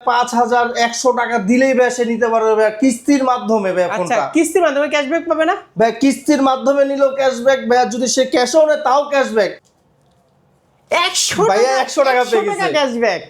5100 টাকা দিলেই ভাই সে নিতে পারবে ভাই কিস্তির মাধ্যমে ভাই ফোনটা। আচ্ছা, কিস্তির মাধ্যমে ক্যাশব্যাক পাবে না ভাই? কিস্তির মাধ্যমে নিলেও ক্যাশব্যাক ভাই, যদি সে ক্যাশও নেয় তাও ক্যাশব্যাক। 100 ভাইয়া 100 টাকা পেয়ে গেছে ক্যাশব্যাক।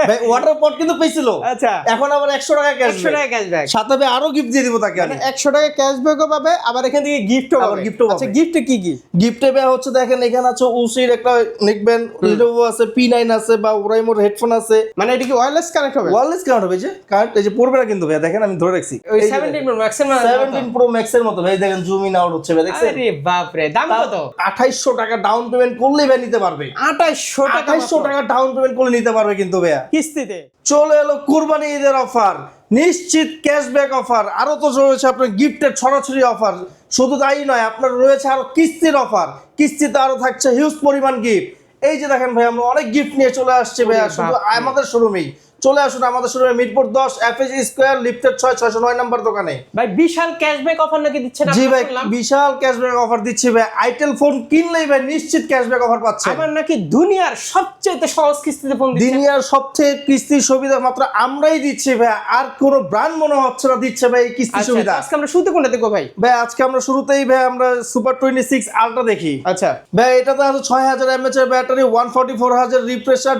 ভাই ওয়াটার পট কিন্তু পেয়েছিল, আচ্ছা এখন আবার 100 টাকা 100 ক্যাশব্যাক, টাকা ক্যাশব্যাক, সাথে ভাই আরো গিফট দিয়ে দিব তাকে আমি। 100 টাকা ক্যাশব্যাকও পাবে, আবার এখান থেকে গিফটও আবার পাবে। gift-ও পাবে। আচ্ছা, গিফটে কি কি? গিফটে ভাই হচ্ছে দেখেন এখানে আছে উসির একটা নেকব্যান্ড, লিনোভো আছে, P9 আছে, বা ওরাইমোর হেডফোন আছে। মানে এটা কি ওয়্যারলেস কানেক্ট হবে? ওয়্যারলেস কানেক্ট হবে, যে কানেক্ট এই যে পড়বে না কিন্তু ভাই, দেখেন আমি ধরে রাখছি ওই 17 প্রো ম্যাক্স এর মতো? 17 প্রো ম্যাক্স এর মতো ভাই, দেখেন জুম ইন আউট হচ্ছে ভাই, দেখছেন? আরে বাপ রে, দাম কত? 2800 টাকা ডাউন পেমেন্ট করলেই ভাই নিতে পারবে। 2800 টাকা 2800 টাকা ডাউন পেমেন্ট করলে নিতে পারবে কিন্তু ভাইয়া। কিস্তিতে। চলে এলো কুরবানি ঈদের অফার, নিশ্চিত ক্যাশব্যাক অফার, আরো তো রয়েছে আপনার গিফটের ছড়াছড়ি অফার। শুধু তাই নয়, আপনার রয়েছে আরো কিস্তির অফার, কিস্তিতে আরো থাকছে হিউজ পরিমাণ গিফট। এই যে দেখেন ভাই, আমরা অনেক গিফট নিয়ে চলে আসছি ভাইয়া, শুধু আমাদের শোরুমেই। চলে আসুন আমাদের শোরুমে, মিরপুর 10 FAG স্কয়ার, লিফটের 609 নম্বর দোকানে। ভাই বিশাল ক্যাশব্যাক অফার নাকি দিচ্ছেন? জি ভাই, বিশাল ক্যাশব্যাক অফার দিচ্ছি ভাই। আইটেল ফোন কিনলেই ভাই নিশ্চিত ক্যাশব্যাক অফার পাচ্ছেন। আবার নাকি দুনিয়ার সবচেয়ে সহজ কিস্তিতে ফোন দিচ্ছেন। দুনিয়ার সবচেয়ে কিস্তির সুবিধা মাত্র আমরাই দিচ্ছি ভাই, আর কোনো ব্র্যান্ড মনে হচ্ছে না দিচ্ছে ভাই এই কিস্তি সুবিধা। আজকে আমরা শুরুতে কোনটা দেখবো ভাই? ভাই আজকে আমরা শুরুতেই ভাই আমরা সুপার 26 আলট্রা দেখি। আচ্ছা ভাই এটাতে আছে 6000 mAh এর battery, 144Hz refresher,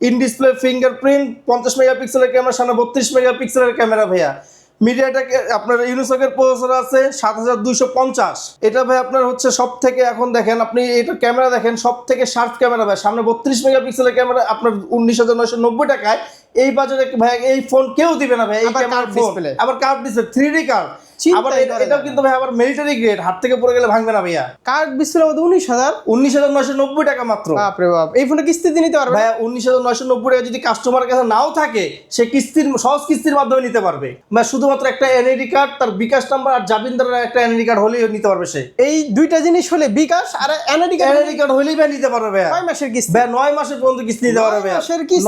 in display fingerprint, 50 মেগাপিক্সেলের ক্যামেরা, সামনে 32 মেগাপিক্সেলের ক্যামেরা ভাইয়া। মিডিয়াটেক আপনার ইউনিসকের প্রসেসর আছে 7250। এটা ভাই আপনার হচ্ছে সব থেকে, এখন দেখেন আপনি এটা ক্যামেরা দেখেন, সব থেকে শার্প ক্যামেরা ভাই, সামনে 32 মেগাপিক্সেলের ক্যামেরা আপনার 19,990 টাকায়। এই বাজারে ভাই এই ফোন কেউ দিবে না ভাই, এই ক্যামেরার ফোন, আবার কার্ভ ডিসপ্লে, 3D কার্ভ। আবার এটাও কিন্তু ভাই আবার মিলিটারি গ্রেড, হাত থেকে পড়ে গেলে ভাঙবে না ভাইয়া। কার্ড ডিসপ্লে 19,990 টাকা মাত্র। বাপ রে বাপ, এই ফোনটা কিস্তিতে নিতে পারবে ভাইয়া 19,990 টাকা যদি কাস্টমারের কাছে নাও থাকে, সে কিস্তির সহজ কিস্তির মাধ্যমে নিতে পারবে। বা শুধুমাত্র একটা এনআইডি কার্ড, তার বিকাশ নাম্বার আর জাবিনদারের একটা এনআইডি কার্ড হলেই নিতে পারবে সে। এই দুইটা জিনিস হলে, বিকাশ আর এনআইডি কার্ড হলেই ভাই নিতে পারবে ভাইয়া। 9 মাসের কিস্তি? ভাই 9 মাসের পর্যন্ত কিস্তি নিতে পারবে ভাইয়া।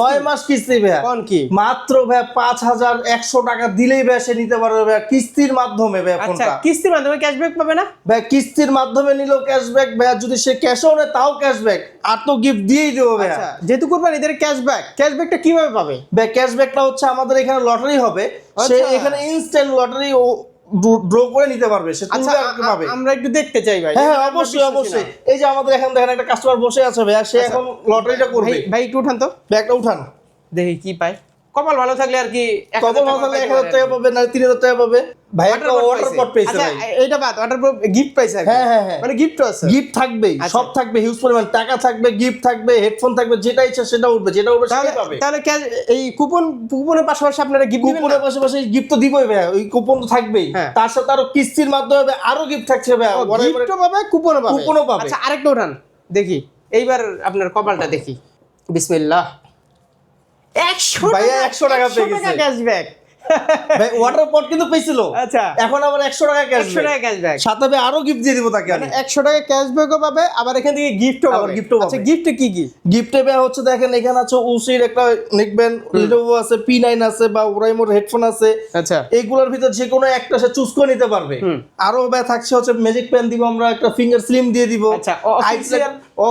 9 মাস কিস্তি ভাইয়া। কোন কি? মাত্র ভাই 5100 টাকা দিলেই ভাই সে নিতে পারবে ভাইয়া কিস্তির মাধ্যমে ভাইয়া ফোনটা। আচ্ছা, কিস্তির মাধ্যমে ক্যাশব্যাক পাবে না ভাই? কিস্তির মাধ্যমে নিলেও ক্যাশব্যাক ভাইয়া, যদি সে ক্যাশও নেয় তাও ক্যাশব্যাক, আর তো গিফট দিয়েই দেবো ভাইয়া। আচ্ছা, যেহেতু কুরবানি ঈদের ক্যাশব্যাকটা কিভাবে পাবে ভাই? ক্যাশব্যাকটা হচ্ছে আমাদের এখানে লটারি হবে, সে এখানে ইনস্ট্যান্ট লটারি ড্র করে নিতে পারবে, সে তুলবে আর পাবে। আমরা একটু দেখতে চাই ভাই। হ্যাঁ অবশ্যই অবশ্যই। এই যে আমাদের এখানে দেখেন একটা কাস্টমার বসে আছে ভাইয়া, সে এখন লটারিটা করবে। ভাই একটু উঠান তো, ব্যাগটা উঠান, দেখি কি পায়। কপাল ভালো থাকলে আর কি কত ভালো থাকলে 1000 টাকা পাবে না 3000 টাকা পাবে ভাই। একটা ওয়াটার পট পেয়েছে ভাই। এইটা বাদ, ওয়াটার গিফট পাইছে। হ্যাঁ হ্যাঁ হ্যাঁ, মানে গিফট আছে, গিফট থাকবেই, সব থাকবে, হিউজ পরিমাণ টাকা থাকবে, গিফট থাকবে, হেডফোন থাকবে, যেটা ইচ্ছা সেটা উঠবে, যেটা উঠবে সেটাই পাবে। তাহলে এই কুপনের পাশাপাশি আপনারা গিফট দিবেন? কুপনের পাশাপাশি গিফট তো দিবই ভাই, ওই কুপন তো থাকবেই, তার সাথে আরো কিস্তির মাধ্যমে আরো গিফট থাকছে ভাই। গিফটও পাবে, কুপনও পাবে। কুপনও পাবে। আচ্ছা, আরেকটা উঠান দেখি, এইবার আপনার কপালটা দেখি। বিসমিল্লাহ। 100 ভাইয়া 100 টাকা পেয়ে গেছে ক্যাশব্যাক। ভাই ওয়াটার পট কিন্তু পেয়েছিল, আচ্ছা এখন আবার 100 টাকা 100 টাকা ক্যাশব্যাক, সাথে ভাই আরো গিফট দিয়ে দিব তাকে আমি। 100 টাকা ক্যাশব্যাকও পাবে, আবার এখান থেকে গিফটও পাবে। আচ্ছা, গিফটে কি কি? গিফটে ভাই হচ্ছে দেখেন এখানে আছে উসির একটা নেকব্যান্ড, লিনোভো আছে, P9 আছে, বা ওরাইমোর হেডফোন আছে। আচ্ছা, এইগুলোর ভিতর যে কোনো একটা সে চুজ করে নিতে পারবে। আরো ভাই থাকছে হচ্ছে ম্যাজিক পেন দিব আমরা, একটা ফিঙ্গার স্লিম দিয়ে দিব। আচ্ছা,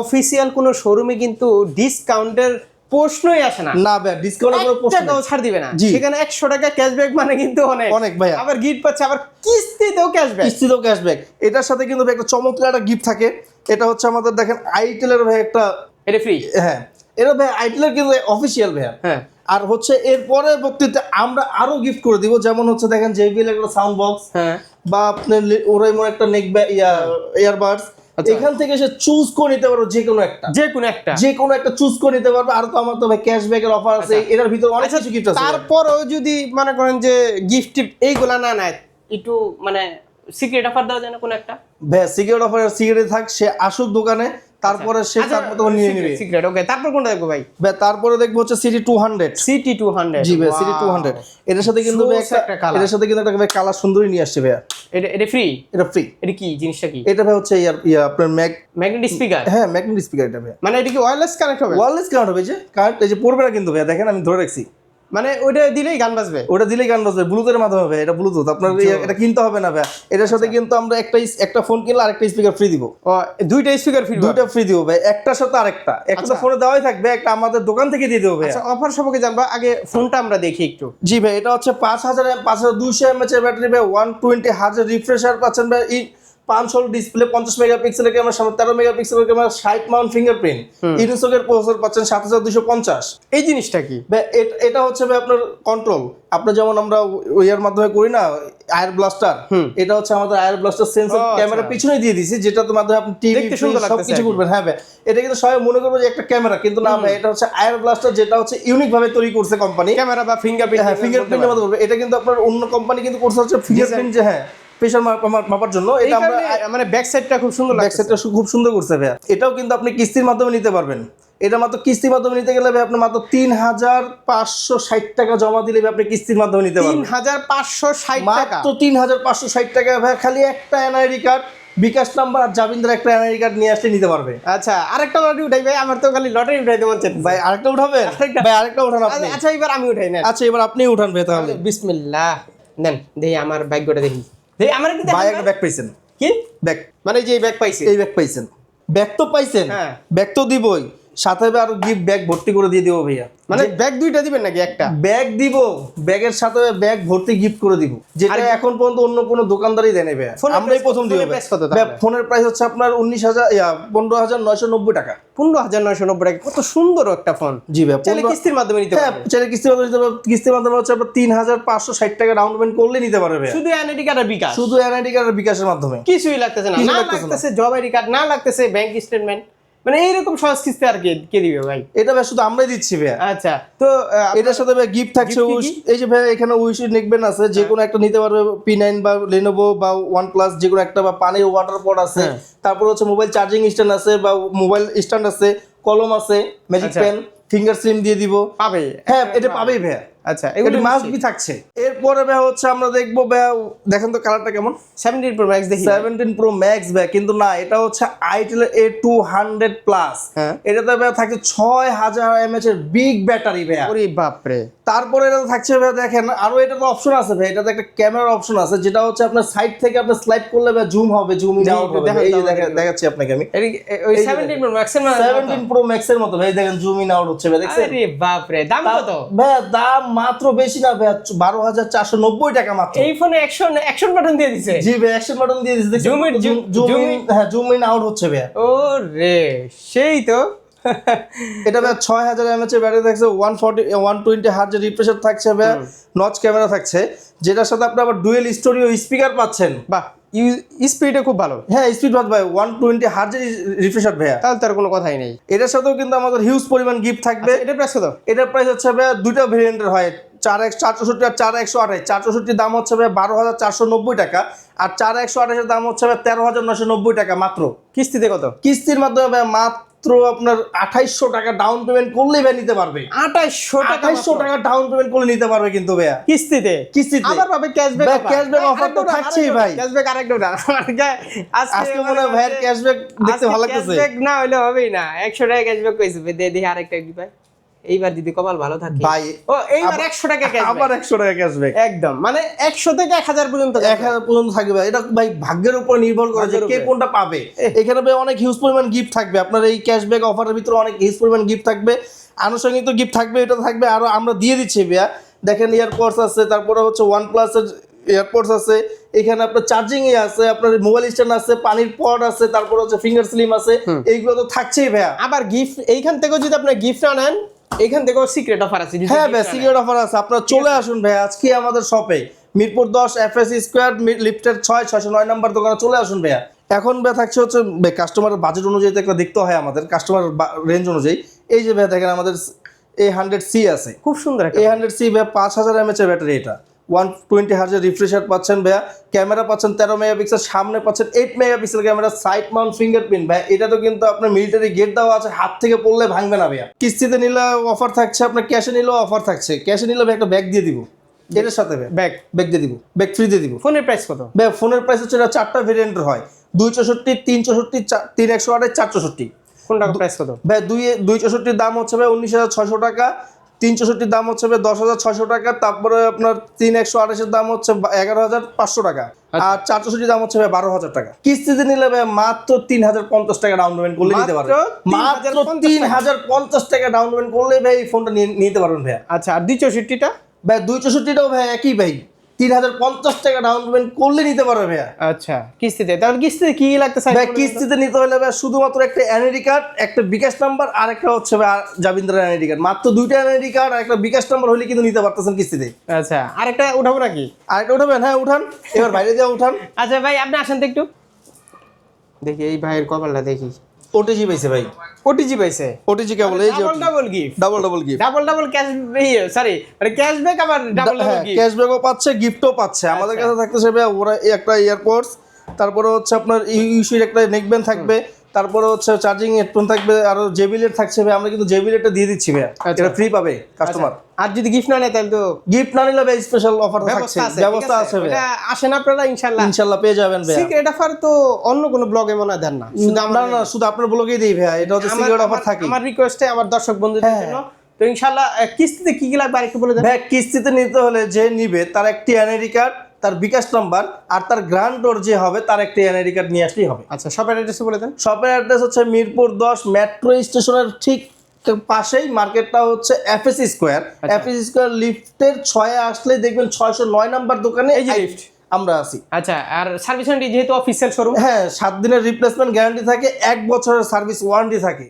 অফিসিয়াল কোন শোরুমে কিন্তু ডিসকাউন্টের প্রশ্নই আসে না। না ভাই, ডিসকাউন্টের কোনো প্রশ্ন টাকাও ছাড় দিবে না। সেখানে 100 টাকা ক্যাশব্যাক মানে কিন্তু অনেক অনেক ভাই। আবার গিফট পাচ্ছে, আবার কিস্তিতেও ক্যাশব্যাক। কিস্তিতেও ক্যাশব্যাক। এটার সাথে কিন্তু ভাই একটা চমৎকার একটা গিফট থাকে। এটা হচ্ছে আমাদের দেখেন আইটেলের ভাই একটা, এটা ফ্রি। হ্যাঁ এটা ভাই আইটেলের কিন্তু অফিসিয়াল ভাই। হ্যাঁ, আর হচ্ছে এর পরবর্তীতে আমরা আরো গিফট করে দিব, যেমন হচ্ছে দেখেন JBL একটা সাউন্ড বক্স, হ্যাঁ, বা আপনার ওরাইমোর একটা নেক ইয়ারবাডস। এখান থেকে সে চুজ করে নিতে পারো যে কোনো একটা চুজ করে নিতে পারবে। আর তো আমার তো ভাই ক্যাশব্যাকের অফার আছে, এটার ভিতরে অনেক কিছু গিফট আছে। তারপরও যদি মনে করেন যে গিফট এইগুলা না নেয়, একটু মানে সিক্রেট অফার দেওয়া যায় না কোন একটা? ভাই সিক্রেট অফার, সিক্রেট থাক, সে আসুক দোকানে, তারপরে সে তার মতো নিয়ে নেবে সিক্রেট। ওকে, তারপর কোনটা দেখবো ভাই? ভাই তারপরে দেখবো হচ্ছে CT200। জি ভাই CT200 এটার সাথে কিন্তু এটার সাথে কিন্তু একটা কালার সুন্দরী নিয়ে আসছে ভাই। এটা ফ্রি? এটা ফ্রি। এটা কি জিনিসটা কি? এটা ভাই হচ্ছে আপনার ম্যাগনেটিক স্পিকার। হ্যাঁ ম্যাগনেটিক স্পিকার এটা ভাই। মানে এটা কি ওয়্যারলেস কানেক্ট হবে? ওয়্যারলেস কানেক্ট হবে, যে কানেক্ট এই যে পড়বে না কিন্তু ভাই, দেখেন আমি ধরে রাখছি মানে ওটা দিলেই গান বাজবে? ওটা দিলেই গান বাজবে, ব্লুটুথের মাধ্যমে ভাই, এটা ব্লুটুথ, আপনার এটা কিনতে হবে না ভাই। এটার সাথে কিন্তু আমরা একটা ফোন কিনলে আরেকটা স্পিকার ফ্রি দিব। ও, দুইটা স্পিকার ফ্রি? দুইটা ফ্রি দিব ভাই, একটার সাথে আরেকটা। একটা তো ফোনে দেওয়াই থাকবে, একটা আমাদের দোকান থেকে দিয়ে দেবো ভাই। আচ্ছা, অফার সম্পর্কে জানবো, আগে ফোনটা আমরা দেখি একটু। জি ভাই, এটা হচ্ছে 5200 mAh এর ব্যাটারি ভাই, 120 হার্জ রিফ্রেশার পাচ্ছেন ভাই, 5 হোল ডিসপ্লে, 50 মেগাপিক্সেলের ক্যামেরা, সামনে 13 মেগাপিক্সেলের ক্যামেরা, 60 মাউন্ট ফিঙ্গারপ্রিন্ট, ইউনিসকের প্রসেসর পাচ্ছেন 7250। এই জিনিসটা কি ভাই এটা হচ্ছে ভাই আপনার কন্ট্রোল, আপনি যেমন আমরা ওয়ার মাধ্যমে করি না আয়ার ব্লাস্টার, এটা হচ্ছে আমাদের আয়ার ব্লাস্টার সেন্সর ক্যামেরা পিছনে দিয়ে দিয়েছি, যেটার মাধ্যমে আপনি টিভি সবকিছু করবেন। হ্যাঁ ভাই, এটা কিন্তু সবাই মনে করবে যে একটা ক্যামেরা, কিন্তু না ভাই, এটা হচ্ছে আয়ার ব্লাস্টার, যেটা হচ্ছে ইউনিক ভাবে তৈরি করছে কোম্পানি। ক্যামেরা বা ফিঙ্গারপ্রিন্ট? হ্যাঁ, ফিঙ্গারপ্রিন্টের মতো করবে। এটা কিন্তু আপনার অন্য কোম্পানি কিন্তু করছে হচ্ছে ফিঙ্গারপ্রিন্ট, যে হ্যাঁ প্রেসার মাপার জন্য। এটা আমরা মানে ব্যাক সাইডটা খুব সুন্দর, ব্যাক সাইডটা খুব সুন্দর করছে ভাই। এটাও কিন্তু আপনি কিস্তির মাধ্যমে নিতে পারবেন। এটা মাত্র কিস্তির মাধ্যমে নিতে গেলে ভাই আপনি মাত্র 3560 টাকা জমা দিলে আপনি কিস্তির মাধ্যমে নিতে পারবেন। 3560 টাকা? মাত্র 3560 টাকা ভাই, খালি একটা এনআইডি কার্ড, বিকাশ নাম্বার আর জাবিন্দার একটা এনআইডি কার্ড নিয়ে আসলে নিতে পারবে। আচ্ছা, আরেকটা লটারি উঠাই ভাই, আমার তো খালি লটারি উঠাইতে মন চাচ্ছে ভাই। আরেকটা উঠাবেন ভাই? আরেকটা উঠান আপনি। আচ্ছা, এবার আমি উঠাই না। আচ্ছা, এবার আপনি উঠান ভাই তাহলে। বিসমিল্লাহ, দেন দেখি আমার ভাগ্যটা দেখি। দেখি আমার কি ভাই, একটা ব্যাগ পাইছেন। কি ব্যাগ? মানে যে ব্যাগ পাইছি? এই ব্যাগ পাইছেন। ব্যাগ তো পাইছেন, হ্যাঁ। ব্যাগ তো দিবই, সাথে আরো গিফট ব্যাগ ভর্তি করে দিয়ে দেবো ভাইয়া। মানে ব্যাগ দুইটা দিবেন নাকি একটা? ব্যাগ দিব, ব্যাগের সাথে ব্যাগ ভর্তি গিফট করে দিব, যেটা এখন পর্যন্ত অন্য কোনো দোকানদারই দেয় না ভাইয়া, আমরাই প্রথম দিব। ফোনের প্রাইস হচ্ছে আপনার 15,990 টাকা। 15,990 টাকা? কত সুন্দর একটা ফোন। জি ভাই, চাইলে কিস্তির মাধ্যমে নিতে হ্যাঁ, পারবেন। চাইলে কিস্তির মাধ্যমে নিতে পারবেন। কিস্তির মাধ্যমে হচ্ছে আপনার 3560 টাকা ডাউন পেমেন্ট করলে নিতে পারবে। শুধু এনআইডি কার্ড আর বিকাশ? শুধু এনআইডি কার্ড আর বিকাশের মাধ্যমে। কিছুই লাগতেছে না? না লাগতেছে জব আইডি কার্ড, না লাগতেছে ব্যাংক স্টেটমেন্ট, মানে এইরকম সহজ কিস্তি আর কে দিবে ভাই? এটা ভাই শুধু আমরাই দিচ্ছি ভাই। আচ্ছা, তো এটার সাথে ভাই গিফট থাকছে, এই যে ভাই এখানে উইশ নেকবেন আছে, যে কোনো একটা নিতে পারবে, P9 বা Lenovo বা OnePlus, যে কোনো একটা, বা পানির ওয়াটার পট আছে, তারপর হচ্ছে মোবাইল চার্জিং স্ট্যান্ড আছে, বা মোবাইল স্ট্যান্ড আছে, কলম আছে, ম্যাজিক পেন, ফিঙ্গার সিম দিয়ে দিব। পাবে? হ্যাঁ, এটা পাবেই ভাই। আচ্ছা, এগুলো মাস্ট বি থাকছে। এরপরে ভাই হচ্ছে আমরা দেখবো ভাই, দেখেন তো কালারটা কেমন। 17 Pro Max দেখি। 17 Pro Max ভাই, কিন্তু না, এটা হচ্ছে Itel A200 প্লাস। এটাতে ভাই থাকছে 6000 mAh এর বিগ ব্যাটারি ভাই। ওরে বাপ রে। তারপরে এটা থাকছে ভাই, দেখেন আরো এটা তো অপশন আছে ভাই, এটাতে একটা ক্যামেরার অপশন আছে, যেটা হচ্ছে আপনার সাইড থেকে আপনি স্লাইড করলে ভাই জুম হবে, জুম ইন আউট হবে। এই যে দেখাচ্ছি আপনাকে আমি, ওই 17 Pro Max এর মানে 17 Pro Max এর মতো ভাই, দেখেন জুম ইন আউট হচ্ছে ভাই, দেখছেন? আরে বাপ রে, দাম কত ভাই? দাম মাত্র বেশি না ভাই, 12,490 টাকা মাত্র। এই ফোনে অ্যাকশন বাটন দিয়ে দিয়েছে? জি ভাই, অ্যাকশন বাটন দিয়ে দিয়েছে, জুম ইন আউট হচ্ছে ভাই। ও রে, সেই তো। এটা ভাই 6000 mAh এর ব্যাটারি থাকছে, 120 হার্জ রিফ্রেশার থাকছে ভাই, নচ ক্যামেরা থাকছে, যেটার সাথে আপনি আবার ডুয়েল স্টোরিও স্পিকার পাচ্ছেন। বাহ, স্পিডও খুব ভালো। হ্যাঁ, স্পিড ভাই 120 হার্জ রিফ্রেশার ভাই, তাহলে তার কোনো কথাই নেই। এটার সাথেও কিন্তু আমাদের হিউজ পরিমাণ গিফট থাকবে। এটা প্রাইস কত? এটার প্রাইস হচ্ছে ভাই দুইটা ভেরিয়েন্টের হয়, 464 আর 4128। 464 দাম হচ্ছে ভাই 12,490 টাকা, আর 4128 এর দাম হচ্ছে ভাই 13,990 টাকা মাত্র। কিস্তিতে কত? কিস্তির মাধ্যমে ভাই মাত্র আপনার 2800 টাকা ডাউন পেমেন্ট করলেই ভাই নিতে পারবে। 2800 টাকা ডাউন পেমেন্ট করলে নিতে পারবে কিন্তু ভাইয়া, কিস্তিতে। আবার পাবে ক্যাশব্যাক। ভাই ক্যাশব্যাক অফার তো থাকছেই ভাই। ক্যাশব্যাক আরেকটা না, আজকে মনে হয় ভাইয়ের ক্যাশব্যাক দেখতে ভালো লাগতেছে। ক্যাশব্যাক না হলে হবেই না, 100 টাকা ক্যাশব্যাক কইছে, দেখি আরেকটা কি ভাই। এইবার যদি কপাল ভালো থাকে ভাই, ও এইবার 100 টাকা ক্যাশব্যাক, আবার 100 টাকা ক্যাশব্যাক, একদম মানে 100 থেকে 1000 পর্যন্ত, 1000 পর্যন্ত থাকবে ভাই। এটা ভাই ভাগ্যের উপর নির্ভর করে যে কে কোনটা পাবে। এখানে ভাই অনেক হিউজ পরিমাণ গিফট থাকবে আপনার এই ক্যাশব্যাক অফারের ভিতরে, অনেক হিউজ পরিমাণ গিফট থাকবে, আনুষঙ্গিক তো গিফট থাকবে, এটা থাকবে আরো আমরা দিয়ে দিচ্ছি ভাইয়া। দেখেন ইয়ারপডস আছে, তারপরে হচ্ছে OnePlus এর এয়ারপডস আছে, এখানে আপনার চার্জিং আছে, আপনার মোবাইল স্ট্যান্ড আছে, পানির পট আছে, তারপর হচ্ছে ফিঙ্গার স্লিম আছে, এইগুলো তো থাকছেই ভাইয়া। আবার গিফট এইখান থেকেও যদি আপনি গিফট আনেন, এইখান থেকেও সিক্রেট অফার আছে। হ্যাঁ ভাই, সিক্রেট অফার আছে, আপনারা চলে আসুন ভাই আজকে আমাদের শপে, মিরপুর 10 FS স্কয়ার লিফটের 609 নাম্বার দোকানে চলে আসুন ভাইয়া। এখন ভাই থাকছে হচ্ছে কাস্টমারের বাজেট অনুযায়ী তো একটা দেখতে হয় আমাদের, কাস্টমার রেঞ্জ অনুযায়ী। এই যে ভাই দেখেন আমাদের A100C আছে, খুব সুন্দর একটা A100C ভাই, 5000 mAh এর ব্যাটারি, এটা 120 হার্জের রিফ্রেশার পাচ্ছেন ভাইয়া, ক্যামেরা পাচ্ছেন 13 মেগাপিক্সেল, সামনে পাচ্ছেন 8 megapixel camera, side Mount fingerprint ভাই। এটা তো কিন্তু আপনার মিলিটারি গেট দেওয়া আছে, হাত থেকে পড়লে ভাঙবে না ভাইয়া। কিস্তিতে নিলে অফার থাকছে, আপনার ক্যাশে নিলেও অফার থাকছে। ক্যাশে নিলে ভাই একটা ব্যাগ দিয়ে দিব, এটার সাথে ব্যাগ দিয়ে দিব, ব্যাগ ফ্রি দিয়ে দিব। ফোনের প্রাইস কত ভাই? ফোনের প্রাইস হচ্ছে, এটা 4টা ভেরিয়েন্টের হয়, 264, 364, 3128, 464। কোনটা প্রাইস কত ভাই? 264 দাম হচ্ছে ভাই 19,600 টাকা, 364 দাম হচ্ছে 10,600 টাকা, তারপরে আপনার 3128 এর দাম হচ্ছে 11,500 টাকা, আর 464 দাম হচ্ছে 12,000 টাকা। কিস্তিতে নিলে ভাই মাত্র 3,050 টাকা ডাউন পেমেন্ট করলে নিতে পারবেন। মাত্র 3,050 টাকা ডাউন পেমেন্ট করলে ভাই এই ফোনটা নিতে পারবেন ভাইয়া। আচ্ছা, আর 264টা? ভাই 264টাও ভাই একই ভাই, 3,050 টাকা ডাউন পেমেন্ট করলে নিতে পারবে ভাইয়া। আচ্ছা, কিস্তিতে? তাহলে কিস্তিতে কি লাগতেছে? ভাই কিস্তিতে নিতে হলে ভাই শুধুমাত্র একটা এনআইডি কার্ড, একটা বিকাশ নাম্বার, আর একটা হচ্ছে ভাই জাবিন্দ্রার এনআইডি কার্ড। মাত্র 2টা এনআইডি কার্ড আর একটা বিকাশ নাম্বার হলে কিন্তু নিতে পারতেছেন কিস্তিতে। আচ্ছা, আরেকটা উঠাবো নাকি? আরেকটা উঠাবেন? হ্যাঁ উঠান, এবার বাইরে দিয়ে উঠান। আচ্ছা ভাই, আপনি আসেন তো একটু দেখি এই ভাইয়ের কপালটা দেখি। ওটিজি পাইছে ভাই, ওটিজি পাইছে? ওটিজি কেবল এই যে double gift, double gift, double cash, sorry মানে ক্যাশব্যাক, আবার ডাবল গিফট। ক্যাশব্যাকও পাচ্ছে, গিফটও পাচ্ছে। আমাদের কাছে থাকতেছে ভাই ওরা একটা ইয়ারপডস, তারপরে হচ্ছে আপনার ইউসির একটা নেকব্যান্ড থাকবে, তারপরে হচ্ছে চার্জিং হেডফোন থাকবে, আর জেবিলেট থাকছে ভাই। আমরা কিন্তু জেবিলেটটা দিয়ে দিচ্ছি ভাই, এটা ফ্রি পাবে কাস্টমার। আর যদি গিফট না নেয় তাহলে তো গিফট না নিলে ভাই স্পেশাল অফার থাকছে, ব্যবস্থা আছে ভাই। এটা আসেন আপনারা, ইনশাআল্লাহ পেয়ে যাবেন ভাই। সিক্রেট অফার তো অন্য কোনো ব্লগে মনে হয় দেন না, শুধু না শুধু আপনার ব্লগেই দেই ভাই, এটা হচ্ছে সিক্রেট অফার থাকে। আমার রিকোয়েস্টে আমার দর্শক বন্ধুদের জন্য। তো ইনশাআল্লাহ কিস্তিতে কি কি লাগবে আরেকটু বলে দেন ভাই। কিস্তিতে নিতে হলে যে নিবে তার একটি এনআইডি কার্ড, তার বিকাশ নাম্বার, আর তার গ্রান্টর যে হবে তার একটি এনআইডি কার্ড নিয়ে আসলেই হবে। আচ্ছা, শপের অ্যাড্রেস বলে দেন। শপের অ্যাড্রেস হচ্ছে মিরপুর 10 মেট্রো স্টেশনের ঠিক পাশেই। মার্কেটটা হচ্ছে এফএসি স্কোয়ার। এফএসি স্কোয়ার লিফটের 6-এ আসলে দেখবেন 609 নাম্বার দোকানে এই যে লিফট, আমরা আছি। আচ্ছা, আর সার্ভিস ওয়ারেন্টি যেহেতু অফিসিয়াল শোরুম, হ্যাঁ 7 দিনের রিপ্লেসমেন্ট গ্যারান্টি থাকে, 1 বছরের সার্ভিস ওয়ারেন্টি থাকে।